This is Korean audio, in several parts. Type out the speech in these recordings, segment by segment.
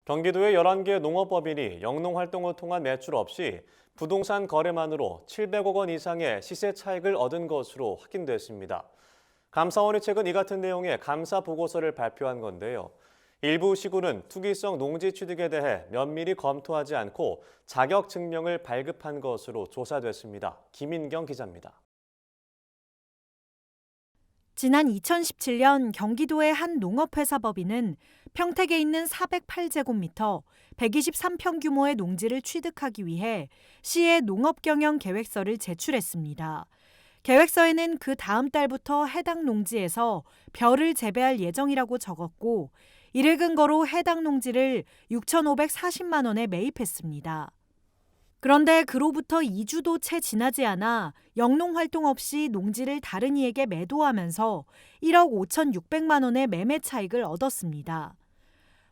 경기도의 11개 농업법인이 영농활동을 통한 매출 없이 부동산 거래만으로 700억 원 이상의 시세 차익을 얻은 것으로 확인됐습니다. 감사원이 최근 이 같은 내용의 감사 보고서를 발표한 건데요. 일부 시군은 투기성 농지 취득에 대해 면밀히 검토하지 않고 자격 증명을 발급한 것으로 조사됐습니다. 김인경 기자입니다. 지난 2017년 경기도의 한 농업회사 법인은 평택에 있는 408제곱미터, 123평 규모의 농지를 취득하기 위해 시에 농업경영계획서를 제출했습니다. 계획서에는 그 다음 달부터 해당 농지에서 벼를 재배할 예정이라고 적었고, 이를 근거로 해당 농지를 6,540만 원에 매입했습니다. 그런데 그로부터 2주도 채 지나지 않아 영농활동 없이 농지를 다른 이에게 매도하면서 1억 5,600만 원의 매매 차익을 얻었습니다.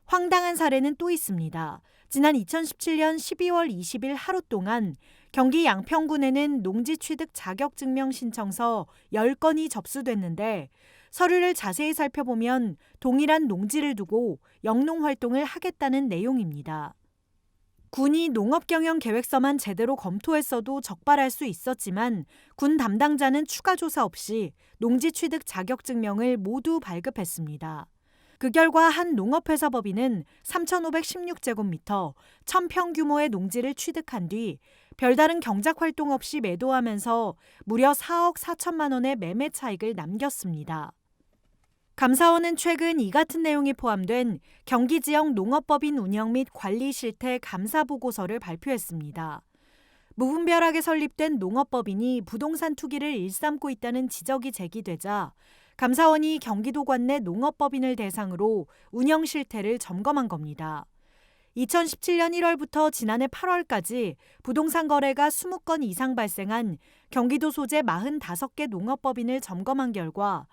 황당한 사례는 또 있습니다. 지난 2017년 12월 20일 하루 동안 경기 양평군에는 농지 취득 자격증명 신청서 10건이 접수됐는데 서류를 자세히 살펴보면 동일한 농지를 두고 영농활동을 하겠다는 내용입니다. 군이 농업경영계획서만 제대로 검토했어도 적발할 수 있었지만 군 담당자는 추가 조사 없이 농지 취득 자격증명을 모두 발급했습니다. 그 결과 한 농업회사 법인은 3,516제곱미터, 1,000평 규모의 농지를 취득한 뒤 별다른 경작 활동 없이 매도하면서 무려 4억 4천만 원의 매매 차익을 남겼습니다. 감사원은 최근 이 같은 내용이 포함된 경기 지역 농업법인 운영 및 관리 실태 감사 보고서를 발표했습니다. 무분별하게 설립된 농업법인이 부동산 투기를 일삼고 있다는 지적이 제기되자 감사원이 경기도 관내 농업법인을 대상으로 운영 실태를 점검한 겁니다. 2017년 1월부터 지난해 8월까지 부동산 거래가 20건 이상 발생한 경기도 소재 45개 농업법인을 점검한 결과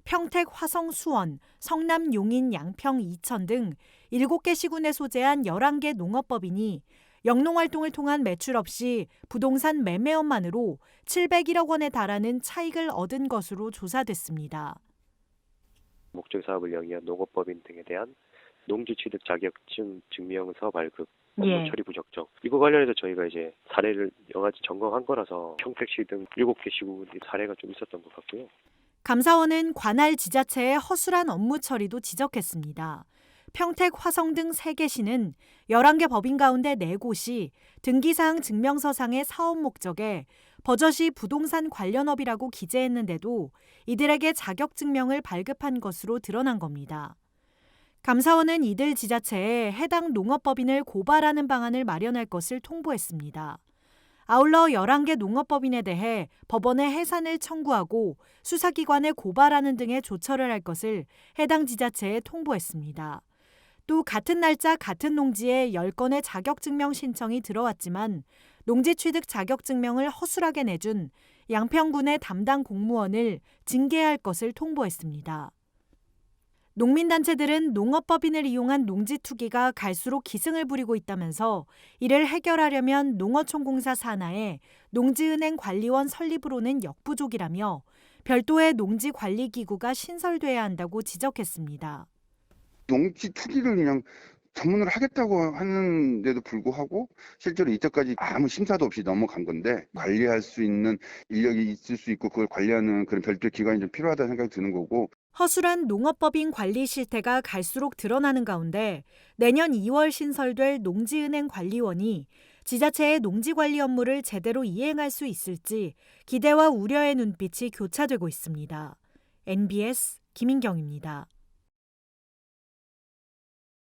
평택, 화성, 수원, 성남, 용인, 양평, 이천 등 7개 시군에 소재한 11개 농업법인이 영농활동을 통한 매출 없이 부동산 매매업만으로 701억 원에 달하는 차익을 얻은 것으로 조사됐습니다. 목적 사업을 영위한 농업법인 등에 대한 농지 취득 자격증 증명서 발급, 업무 처리 부적정. 이거 관련해서 저희가 이제 사례를 여러 가지 점검한 거라서 평택시 등 7개 시군의 사례가 좀 있었던 것 같고요. 감사원은 관할 지자체의 허술한 업무 처리도 지적했습니다. 평택, 화성 등 3개 시는 11개 법인 가운데 4곳이 등기사항 증명서상의 사업 목적에 버젓이 부동산 관련업이라고 기재했는데도 이들에게 자격증명을 발급한 것으로 드러난 겁니다. 감사원은 이들 지자체에 해당 농업법인을 고발하는 방안을 마련할 것을 통보했습니다. 아울러 11개 농업법인에 대해 법원에 해산을 청구하고 수사기관에 고발하는 등의 조처를 할 것을 해당 지자체에 통보했습니다. 또 같은 날짜 같은 농지에 10건의 자격증명 신청이 들어왔지만 농지 취득 자격증명을 허술하게 내준 양평군의 담당 공무원을 징계할 것을 통보했습니다. 농민단체들은 농업법인을 이용한 농지 투기가 갈수록 기승을 부리고 있다면서 이를 해결하려면 농어촌공사 산하에 농지은행 관리원 설립으로는 역부족이라며 별도의 농지관리기구가 신설돼야 한다고 지적했습니다. 농지 투기를 그냥 전문으로 하겠다고 하는데도 불구하고 실제로 이때까지 아무 심사도 없이 넘어간 건데 관리할 수 있는 인력이 있을 수 있고 그걸 관리하는 그런 별도의 기관이 좀 필요하다는 생각이 드는 거고. 허술한 농업법인 관리 실태가 갈수록 드러나는 가운데 내년 2월 신설될 농지은행 관리원이 지자체의 농지관리 업무를 제대로 이행할 수 있을지 기대와 우려의 눈빛이 교차되고 있습니다. NBS 김인경입니다.